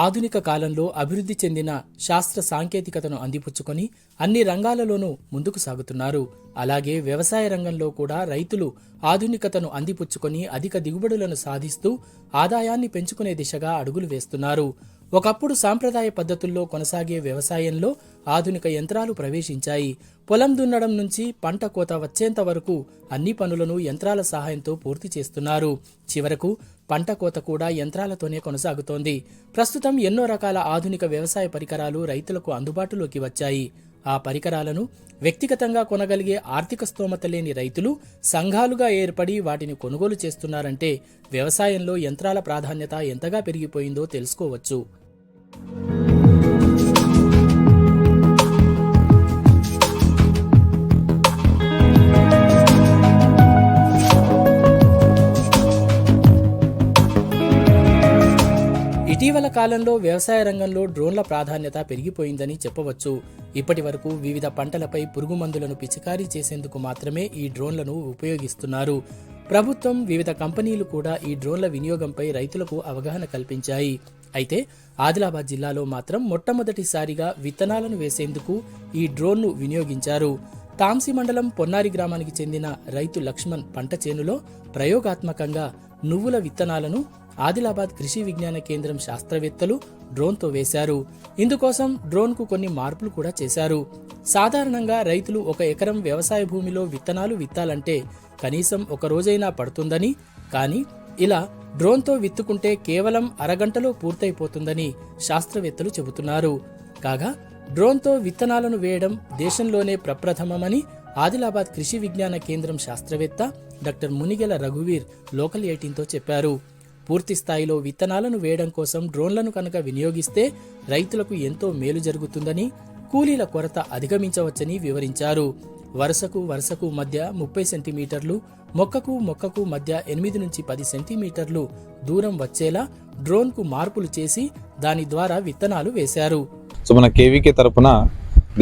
ఆధునిక కాలంలో అభివృద్ధి చెందిన శాస్త్ర సాంకేతికతను అందిపుచ్చుకొని అన్ని రంగాలలోనూ ముందుకు సాగుతున్నారు. అలాగే వ్యవసాయ రంగంలో కూడా రైతులు ఆధునికతను అందిపుచ్చుకొని అధిక దిగుబడులను సాధిస్తూ ఆదాయాన్ని పెంచుకునే దిశగా అడుగులు వేస్తున్నారు. ఒకప్పుడు సాంప్రదాయ పద్ధతుల్లో కొనసాగే వ్యవసాయంలో ఆధునిక యంత్రాలు ప్రవేశించాయి. పొలం దున్నడం నుంచి పంట కోత వచ్చేంత వరకు అన్ని పనులను యంత్రాల సహాయంతో పూర్తి చేస్తున్నారు. చివరకు పంట కోత కూడా యంత్రాలతోనే కొనసాగుతోంది. ప్రస్తుతం ఎన్నో రకాల ఆధునిక వ్యవసాయ పరికరాలు రైతులకు అందుబాటులోకి వచ్చాయి. ఆ పరికరాలను వ్యక్తిగతంగా కొనగలిగే ఆర్థిక స్తోమత లేని రైతులు సంఘాలుగా ఏర్పడి వాటిని కొనుగోలు చేస్తున్నారంటే వ్యవసాయంలో యంత్రాల ప్రాధాన్యత ఎంతగా పెరిగిపోయిందో తెలుసుకోవచ్చు. ఇటీవల కాలంలో వ్యవసాయ రంగంలో డ్రోన్ల ప్రాధాన్యత పెరిగిపోయిందని చెప్పవచ్చు. ఇప్పటి వరకు వివిధ పంటలపై పురుగు మందులను పిచికారీ చేసేందుకు మాత్రమే ఈ డ్రోన్లను ఉపయోగిస్తున్నారు. ప్రభుత్వం, వివిధ కంపెనీలు కూడా ఈ డ్రోన్ల వినియోగంపై రైతులకు అవగాహన కల్పించాయి. అయితే ఆదిలాబాద్ జిల్లాలో మాత్రం మొట్టమొదటిసారిగా విత్తనాలను వేసేందుకు ఈ డ్రోన్ను వినియోగించారు. తాంసి మండలం పొన్నారి గ్రామానికి చెందిన రైతు లక్ష్మణ్ పంట చేనులో ప్రయోగాత్మకంగా నువ్వుల విత్తనాలను ఆదిలాబాద్ కృషి విజ్ఞాన కేంద్రం శాస్త్రవేత్తలు డ్రోన్తో వేశారు. ఇందుకోసం డ్రోన్కు కొన్ని మార్పులు కూడా చేశారు. సాధారణంగా రైతులు 1 ఎకరం వ్యవసాయ భూమిలో విత్తనాలు విత్తాలంటే కనీసం 1 రోజైనా పడుతుందని, కానీ ఇలా డ్రోన్తో విత్తుకుంటే కేవలం అరగంటలో పూర్తయిపోతుందని శాస్త్రవేత్తలు చెబుతున్నారు. కాగా డ్రోన్తో విత్తనాలను వేయడం దేశంలోనే ప్రప్రథమమని ఆదిలాబాద్ కృషి విజ్ఞాన కేంద్రం శాస్త్రవేత్త డాక్టర్ మునిగెల రఘువీర్ లోకల్ 18తో చెప్పారు. పూర్తి స్థాయిలో విత్తనాలను వేయడం కోసం డ్రోన్లను కనుక వినియోగిస్తే రైతులకు ఎంతో మేలు జరుగుతుందని, కూలీల కొరత అధిగమించవచ్చని వివరించారు. వరుసకు మధ్య 30 సెంటీమీటర్లు, మొక్కకు మధ్య 8 నుంచి 10 సెంటీమీటర్లు దూరం వచ్చేలా డ్రోన్కు మార్పులు చేసి దాని ద్వారా విత్తనాలు వేశారు. సో మన కేవీకే తరపున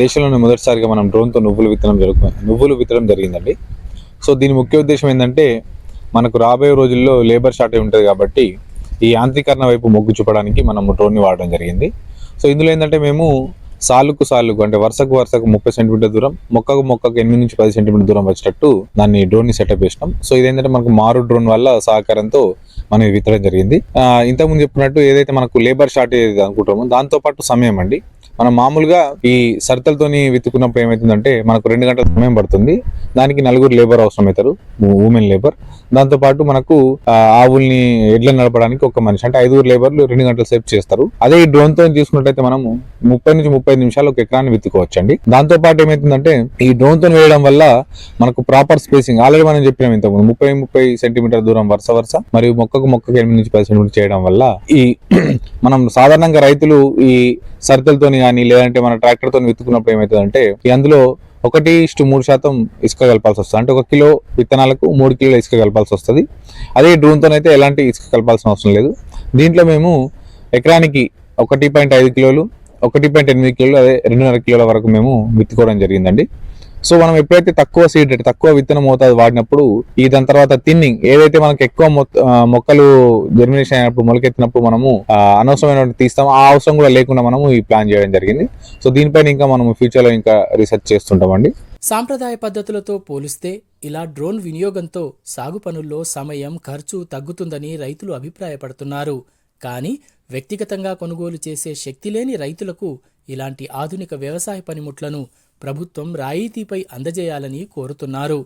దేశంలోనే మొదటిసారిగా మనం డ్రోన్తో నువ్వులు విత్తడం జరిగిందండి. సో దీని ముఖ్య ఉద్దేశం ఏంటంటే, మనకు రాబోయే రోజుల్లో లేబర్ షార్టేజ్ ఉంటుంది కాబట్టి ఈ యాంత్రీకరణ వైపు మొగ్గు చూపడానికి మనం డ్రోన్ని వాడడం జరిగింది. సో ఇందులో ఏంటంటే, మేము సాలుకు అంటే వరుసకు 30 సెంటీమీటర్ దూరం, మొక్కకు 8 నుంచి 10 సెంటీమీటర్ దూరం వచ్చేటట్టు దాన్ని డ్రోన్ని సెటప్ చేసినాం. సో ఇదేంటంటే మనకు మారు డ్రోన్ వల్ల సహకారంతో మనం విత్తడం జరిగింది. ఇంతకుముందు చెప్పినట్టు ఏదైతే మనకు లేబర్ షార్టేజ్ అనుకుంటామో దాంతో పాటు సమయం అండి. మనం మామూలుగా ఈ సరితలతోని విత్తుకున్నప్పుడు ఏమవుతుందంటే మనకు 2 గంటల సమయం పడుతుంది. దానికి 4 లేబర్ అవసరం అవుతారు, ఉమెన్ లేబర్. దాంతోపాటు మనకు ఆవుల్ని ఎడ్లను నడపడానికి ఒక మనిషి, అంటే 5 లేబర్లు 2 గంటల సేపు చేస్తారు. అదే ఈ డ్రోన్ తో చూసుకున్నట్లయితే మనము 30 నుంచి 35 నిమిషాలు ఒక ఎకరాన్ని విత్తుకోవచ్చు అండి. దాంతో పాటు ఏమైతుందంటే ఈ డ్రోన్ తో వేయడం వల్ల మనకు ప్రాపర్ స్పేసింగ్ ఆల్రెడీ మనం చెప్పినాం ఇంతకుముందు 30 సెంటీమీటర్ దూరం వరుస మరియు మొక్కకు 8 నుంచి 10 సెంటీమీటర్ చేయడం వల్ల ఈ మనం సాధారణంగా రైతులు ఈ సరితలతోని కానీ లేదంటే మన ట్రాక్టర్తో విత్తుకున్నప్పుడు ఏమవుతుందంటే అందులో 1:3% ఇసుక కలపాల్సి వస్తుంది. అంటే 1 కిలో విత్తనాలకు 3 కిలోల ఇసుక కలపాల్సి వస్తుంది. అదే డ్రోన్తో అయితే ఎలాంటి ఇసుక కలపాల్సిన అవసరం లేదు. దీంట్లో మేము ఎకరానికి 1.5 కిలోలు, 1.8 కిలోలు, అదే 2.5 కిలోల వరకు మేము విత్తుకోవడం జరిగిందండి. సో మనం ఎప్పుడైతే తక్కువ విత్తనం మోతాదు వాడినప్పుడు దాని తర్వాత థిన్నింగ్ ఏదైతే మనకు ఎక్కువ మొక్కలు జర్మినేషన్ అయినప్పుడు మొలకెత్తినప్పుడు మనము అనవసరమైన తీస్తాము, ఆ అవసరం కూడా లేకుండా మనము ఈ ప్లాన్ చేయడం జరిగింది. సో దీనిపైన ఇంకా మనం ఫ్యూచర్ లో ఇంకా రీసెర్చ్ చేస్తుంటామండి. సాంప్రదాయ పద్ధతులతో పోలిస్తే ఇలా డ్రోన్ వినియోగంతో సాగు పనుల్లో సమయం, ఖర్చు తగ్గుతుందని రైతులు అభిప్రాయపడుతున్నారు. కానీ వ్యక్తిగతంగా కొనుగోలు చేసే శక్తి లేని రైతులకు ఇలాంటి ఆధునిక వ్యవసాయ పనిముట్లను ప్రభుత్వం రాయితీపై అందజేయాలని కోరుతున్నారు.